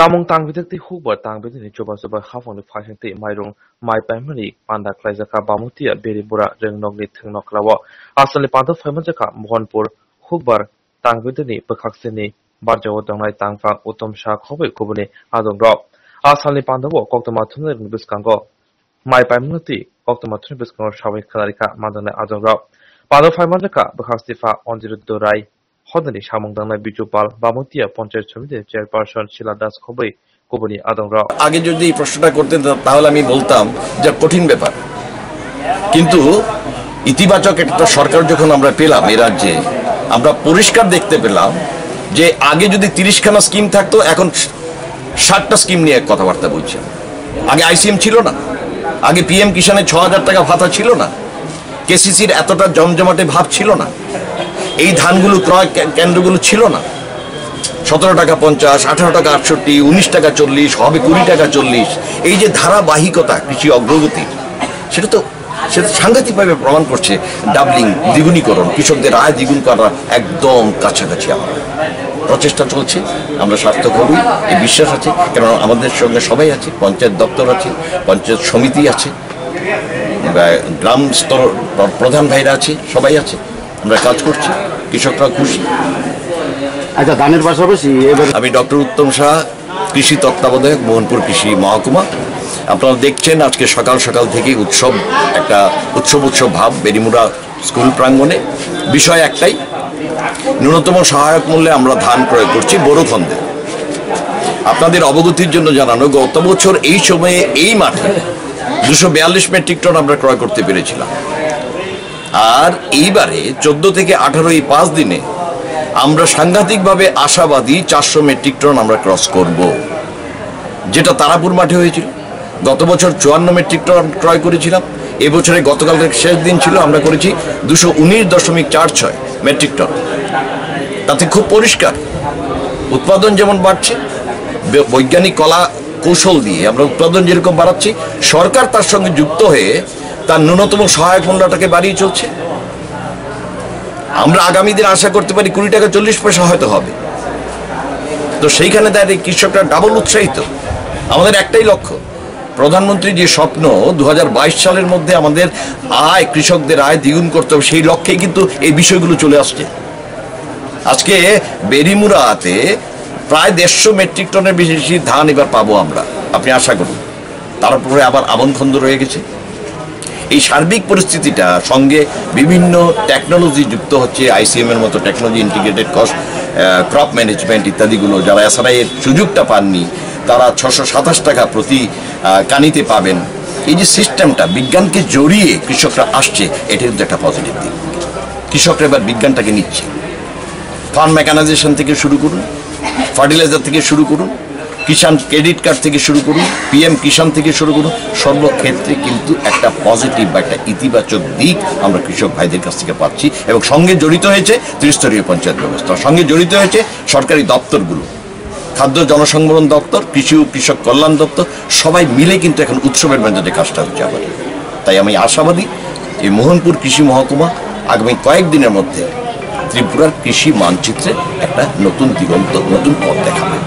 Chamung tangbidik hubar tangbidik ni coba hafang ni fashion ti mairung mai primary panda klaijaka bamutia beribura rengnok ni thengnok lawa asali panda faimajaka mohanpur hubar tangbidik ni bekhakse ni barjawo dangnai tangfang utom sha khobai kubuni adong ro asali panda wo koktama thunir ni biskango mai primary ti koktama thunir biskango shabai khalarika mandane adong ro panda faimajaka bekhakstifa onjiruddho rai Hodani Shamongdana Bijupal Bamutia panchayat সমিতির chairperson শিলা দাস খবরই কবনি আদংরা আগে যদি এই প্রশ্নটা করতেন তাহলে আমি বলতাম যে কঠিন ব্যাপার কিন্তু ইতিবাচক একটা সরকার যখন আমরা পেলাম এই রাজ্যে আমরা পরিষ্কার দেখতে পেলাম যে আগে যদি 30 খানা স্কিম থাকতো এখন 60টা স্কিম নিয়ে কথাবার্তা বলছে আগে আইসিএম ছিল না আগে পিএম কিষানে 6000 টাকা ভাতা ছিল না কেসিসির এতটা জমজমাটে ভাব ছিল না এই ধানগুলো ক্রয় কেন্দ্রগুলো ছিল না 17 টাকা 50 18 টাকা 68 19 টাকা 40 হবে 20 টাকা 40 এই যে ধারাবাহিকতা কৃষি অগ্রগতি সেটা সাংঘাতিকভাবে প্রমাণ করছে ডাবলিং দ্বিগুণীকরণ কৃষকদের আয় দ্বিগুণ করা একদম কাছাকাছি আমরা প্রচেষ্টা চলছে আমরা সার্থক হবই এই বিশ্বাস আছে কারণ আমাদের সঙ্গে সবাই আছে পঞ্চায়েত দপ্তর আছে পঞ্চায়েত সমিতি আছে গ্রাম স্তর প্রধান ভাইরা আছে সবাই আছে আমরা কাজ করছি কৃষকরা খুশি আচ্ছা ধানের পাশাপাশি আমি ডক্টর উত্তম শাহ কৃষি তত্ত্বাবধায়ক মোহনপুর কৃষি মহকুমা আপনারা দেখছেন আজকে সকাল সকাল থেকে একটা উৎসব ভাব বেরিমুড়া স্কুল প্রাঙ্গণে বিষয় একটাই ন্যূনতম সহায়ক মূল্যে আমরা ধান ক্রয় করছি বড় খন্দে আপনাদের অবগতির জন্য জানানো গত বছর এই সময়ে এই মাঠে 242 মেট্রিক টন আমরা ক্রয় করতে পেরেছিলাম আর এইবারে 14 থেকে 18 এই 5 দিনে আমরা সাংঘাতিকভাবে আশাবাদী 400 মেট্রিক টন আমরা ক্রস করব যেটা তারাপুর মাঠে হয়েছিল গত বছর 54 মেট্রিক টন ক্রয় করেছিলাম এই বছরে গতকালের শেষ দিন ছিল আমরা করেছি 219.46 মেট্রিক টন তাতে খুব পরিষ্কার উৎপাদন যেমন বাড়ছে বৈজ্ঞানিক কলা কৌশল দিয়ে আমরা উৎপাদন যেরকম বাড়াচ্ছি সরকার তার সঙ্গে যুক্ত হয়ে তার ন্যূনতম সহায়ক মূল্যটাকে বাড়িয়ে চলছে আমরা আগামী দিনে আশা করতে পারি 20 টাকা 40 পয়সা হয়তো হবে তো সেইখানে দাঁড়িয়ে কৃষকরা ডাবল উৎসাহিত আমাদের একটাই লক্ষ্য প্রধানমন্ত্রী যে স্বপ্ন 2022 সালের মধ্যে আমাদের আয় কৃষকদের আয় দ্বিগুণ করতে হবে সেই লক্ষ্যে কিন্তু এই বিষয়গুলো চলে আসছে আজকে বেরিমুড়াতে প্রায় 150 মেট্রিক টনের বেশি ধান এবার পাবো আমরা আপনি আশা করুন তারপরে আবার আমনখন্দ রয়ে গেছে এই সার্বিক পরিস্থিতিটা সঙ্গে বিভিন্ন টেকনোলজি যুক্ত হচ্ছে আইসিএম এর মতো technology integrated cost crop management ইত্যাদিগুলো যারা এসআরআই এর সুযোগটা পাননি তারা 627 টাকা প্রতি কানিতে পাবেন এই যে সিস্টেমটা বিজ্ঞানকে জড়িয়ে কৃষকরা আসছে এটা কিন্তু একটা পজিটিভ দিক কৃষকরা এবার বিজ্ঞানটাকে নিচ্ছে ফার্ম মেকানাইজেশন থেকে শুরু করুন ফার্টিলাইজার থেকে শুরু করুন কিষাণ ক্রেডিট কার্ড থেকে শুরু করুন পিএম কিষাণ থেকে শুরু করুন সর্বক্ষেত্রে কিন্তু একটা পজিটিভ বা একটা ইতিবাচক দিক আমরা কৃষক ভাইদের কাছ থেকে পাচ্ছি এবং সঙ্গে জড়িত হয়েছে ত্রিস্তরীয় পঞ্চায়েত ব্যবস্থা সঙ্গে জড়িত হয়েছে সরকারি দপ্তরগুলো খাদ্য জনসংবরণ দপ্তর কৃষি ও কৃষক কল্যাণ দপ্তর সবাই মিলে কিন্তু এখন উৎসবের মেজাজে কাজটা হচ্ছে আবার তাই আমি আশাবাদী এই মোহনপুর কৃষি মহকুমা আগামী কয়েকদিনের মধ্যে ত্রিপুরার কৃষি মানচিত্রে একটা নতুন দিগন্ত নতুন পথ দেখাবে